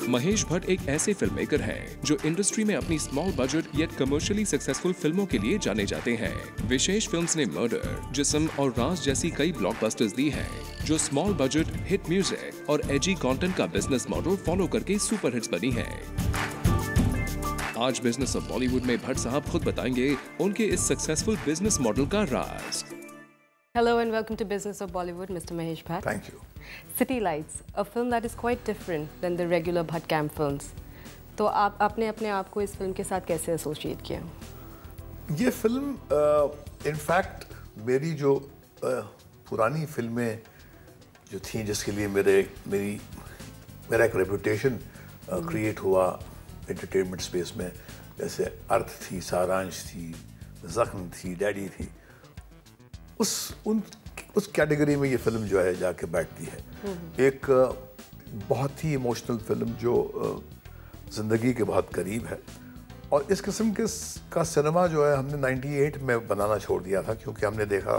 महेश भट्ट एक ऐसे film maker हैं जो इंडस्ट्री में अपनी small budget yet commercially successful फिल्मों के लिए जाने जाते हैं। विशेष फिल्म्स ने मर्डर, जिस्म और राज जैसी कई ब्लॉकबस्टर्स दी हैं, जो स्मॉल बजट, हिट म्यूजिक और एजी कंटेंट का बिजनेस मॉडल फॉलो करके सुपर हिट्स बनी है। आज बिजनेस ऑफ बॉलीवुड में भट्ट साहब खुद बताएंगे उनके इस सक्सेसफुल बिजनेस मॉडल का राज। Hello and welcome to Business of Bollywood, Mr. Mahesh Bhatt. Thank you. City Lights, a film that is quite different than the regular Bhatt Camp films. तो आप आपने अपने आप को इस फिल्म के साथ कैसे एसोसिएट किया? ये फिल्म इनफैक्ट मेरी जो पुरानी फिल्में जो थी जिसके लिए मेरा एक रेपुटेशन क्रिएट हुआ एंटरटेनमेंट स्पेस में, जैसे अर्थ थी, सारांश थी, जख्म थी, डैडी थी, उस कैटेगरी में ये फिल्म जो है जाके बैठती है। एक बहुत ही इमोशनल फिल्म जो ज़िंदगी के बहुत करीब है, और इस किस्म का सिनेमा जो है हमने 98 में बनाना छोड़ दिया था, क्योंकि हमने देखा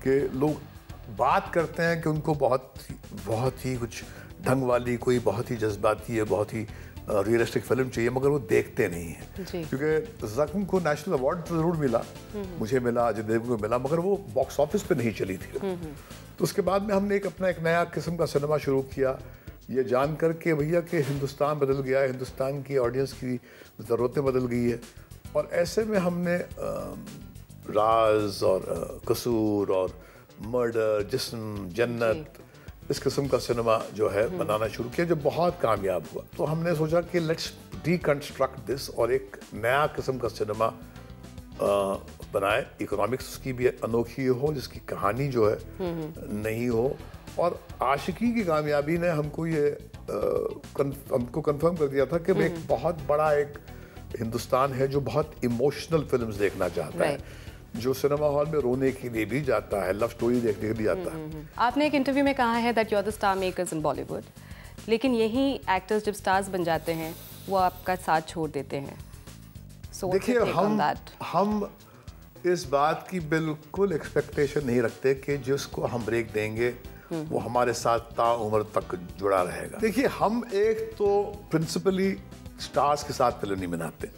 कि लोग बात करते हैं कि उनको बहुत ही कुछ ढंग वाली, कोई बहुत ही जज्बाती है, बहुत ही रियलिस्टिक फिल्म चाहिए, मगर वो देखते नहीं हैं। क्योंकि ज़ख्म को नेशनल अवार्ड तो ज़रूर मिला, मुझे मिला, अजय देवगन को मिला, मगर वो बॉक्स ऑफिस पे नहीं चली थी। तो उसके बाद में हमने अपना एक नया किस्म का सिनेमा शुरू किया, ये जानकर के भैया कि हिंदुस्तान बदल गया है, हिंदुस्तान की ऑडियंस की ज़रूरतें बदल गई है। और ऐसे में हमने राज और कसूर और मर्डर, जिस्म, जन्नत, इस किस्म का सिनेमा जो है बनाना शुरू किया, जो बहुत कामयाब हुआ। तो हमने सोचा कि लेट्स रिकंस्ट्रक्ट दिस और एक नया किस्म का सिनेमा बनाए, इकोनॉमिक्स उसकी भी अनोखी हो, जिसकी कहानी जो है नहीं हो। और आशिकी की कामयाबी ने हमको हमको कंफर्म कर दिया था कि एक बहुत बड़ा एक हिंदुस्तान है जो बहुत इमोशनल फिल्म्स देखना चाहता है, जो सिनेमा हॉल में रोने के लिए भी जाता है, लव स्टोरी देखने के लिए जाता है। आपने एक इंटरव्यू में कहा है that you are the star makers in Bollywood, लेकिन यही एक्टर्स जब स्टार्स बन जाते हैं वो आपका साथ छोड़ देते हैं। देखिए, हम इस बात की बिल्कुल एक्सपेक्टेशन नहीं रखते कि जिसको हम ब्रेक देंगे वो हमारे साथ ताउम्र तक जुड़ा रहेगा। देखिए, हम एक तो प्रिंसिपली स्टार्स के साथ फिल्म नहीं बनाते।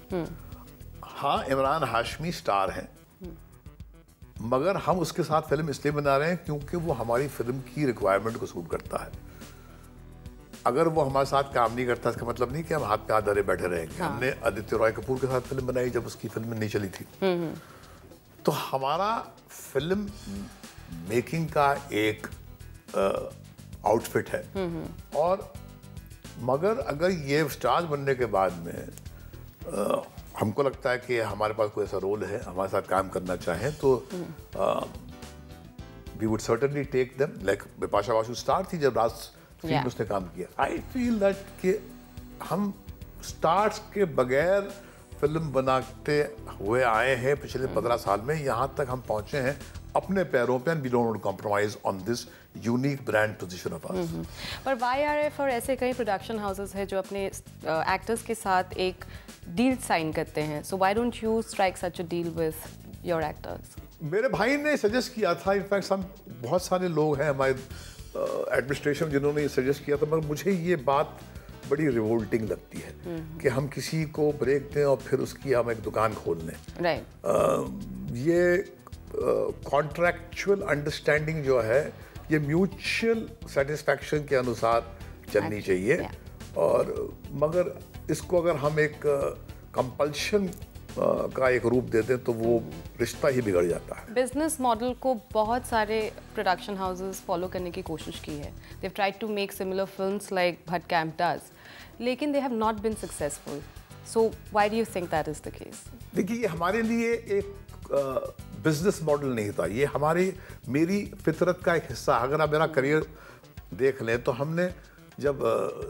हाँ, इमरान हाशमी स्टार हैं, मगर हम उसके साथ फिल्म इसलिए बना रहे हैं क्योंकि वो हमारी फिल्म की रिक्वायरमेंट को सूट करता है। अगर वो हमारे साथ काम नहीं करता, इसका मतलब नहीं कि हम हाथ पे हाथ धरे बैठे रहेंगे। हाँ। हमने आदित्य रॉय कपूर के साथ फिल्म बनाई जब उसकी फिल्म नहीं चली थी। तो हमारा फिल्म मेकिंग का एक आउटफिट है। और मगर अगर ये स्टार्स बनने के बाद में हमको लगता है कि हमारे पास कोई ऐसा रोल है, हमारे साथ काम करना चाहें, तो we would certainly take them. Like Bipasha Basu star थी जब राज फिल्म में उसने काम किया। आई फील दैट कि हम स्टार्स के बगैर फिल्म बनाते हुए आए हैं पिछले 15 साल में, यहाँ तक हम पहुँचे हैं अपने पैरों पे, and we don't compromise on this unique brand position of us. पर YRF और ऐसे कई प्रोडक्शन हाउसेस हैं जो अपने एक्टर्स के साथ एक डील साइन करते हैं, so why don't you strike such a deal with your actors? मेरे भाई ने सजेस्ट किया था, इनफैक्ट हम बहुत सारे लोग हैं हमारे एडमिनिस्ट्रेशन जिन्होंने ये सजेस्ट किया था, मगर मुझे ये बात बड़ी रिवोल्टिंग लगती है कि हम किसी को ब्रेक दें और फिर उसकी हम एक दुकान खोल लें। ये कॉन्ट्रैक्चुअल अंडरस्टैंडिंग जो है ये म्यूचुअल सेटिस्फैक्शन के अनुसार चलनी चाहिए। और मगर इसको अगर हम एक कंपल्शन का एक रूप दे दें तो वो रिश्ता ही बिगड़ जाता है। बिजनेस मॉडल को बहुत सारे प्रोडक्शन हाउसेस फॉलो करने की कोशिश की है। They have tried to make similar films like Bhatt camp does, लेकिन they have not been successful. So why do you think that is the case? देखिए, ये हमारे लिए एक बिजनेस मॉडल नहीं था, ये मेरी फितरत का एक हिस्सा। अगर आप मेरा करियर देख लें तो हमने जब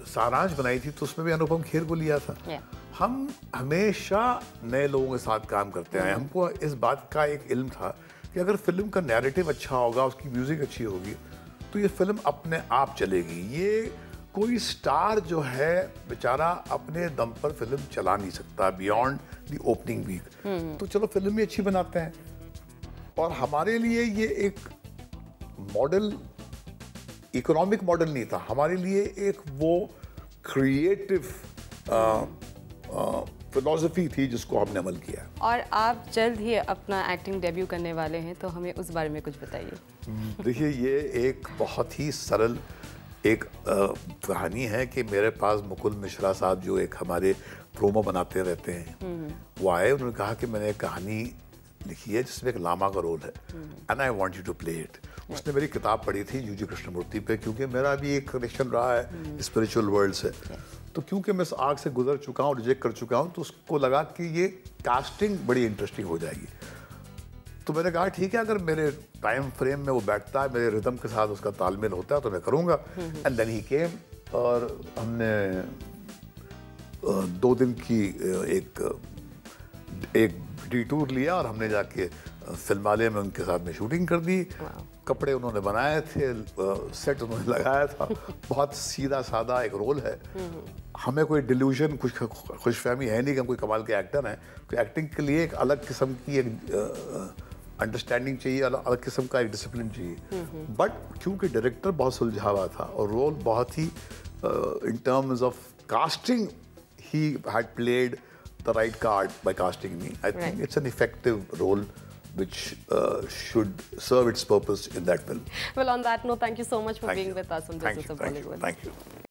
सारांश बनाई थी तो उसमें भी अनुपम खेर को लिया था। हम हमेशा नए लोगों के साथ काम करते आए। हमको इस बात का एक इल्म था कि अगर फिल्म का नैरेटिव अच्छा होगा, उसकी म्यूजिक अच्छी होगी, तो ये फिल्म अपने आप चलेगी। ये कोई स्टार जो है बेचारा अपने दम पर फिल्म चला नहीं सकता बियॉन्ड द ओपनिंग वीक। तो चलो फिल्म भी अच्छी बनाते हैं। और हमारे लिए ये एक मॉडल, इकोनॉमिक मॉडल नहीं था, हमारे लिए एक वो क्रिएटिव फिलॉसफी थी जिसको हमने अमल किया। और आप जल्द ही अपना एक्टिंग डेब्यू करने वाले हैं, तो हमें उस बारे में कुछ बताइए। देखिए, ये एक बहुत ही सरल एक कहानी है कि मेरे पास मुकुल मिश्रा साहब जो एक हमारे प्रोमो बनाते रहते हैं, वो आए, उन्होंने कहा कि मैंने एक कहानी लिखी है जिसमें एक लामा का रोल है and I want you to play it. उसने मेरी किताब पढ़ी थी यूजी कृष्णमूर्ति पे, क्योंकि मेरा भी एक कनेक्शन रहा है स्पिरिचुअल वर्ल्ड से। तो क्योंकि मैं इस आग से गुजर चुका हूँ, रिजेक्ट कर चुका हूँ, तो उसको लगा कि ये कास्टिंग बड़ी इंटरेस्टिंग हो जाएगी। तो मैंने कहा ठीक है, अगर मेरे टाइम फ्रेम में वो बैठता है, मेरे रिदम के साथ उसका तालमेल होता है, तो मैं करूँगा। एंड देन ही केम, और हमने 2 दिन की एक डिटूर लिया और हमने जाके फिल्मालय में उनके साथ में शूटिंग कर दी। कपड़े उन्होंने बनाए थे, सेट उन्होंने लगाया था। बहुत सीधा सादा एक रोल है। हमें कोई डिल्यूजन, कुछ खुशफहमी है नहीं कि हम कोई कमाल के एक्टर हैं। तो एक्टिंग के लिए एक अलग किस्म की एक अंडरस्टैंडिंग चाहिए, अलग किस्म का एक डिसिप्लिन चाहिए। बट क्योंकि डायरेक्टर बहुत सुलझा हुआ था और रोल बहुत ही in terms of casting he had played the right card by casting me. I think it's an effective role which should serve its purpose in that film. Well, on that note, thank you so much for being with us on This Is a Bollywood. Thank you.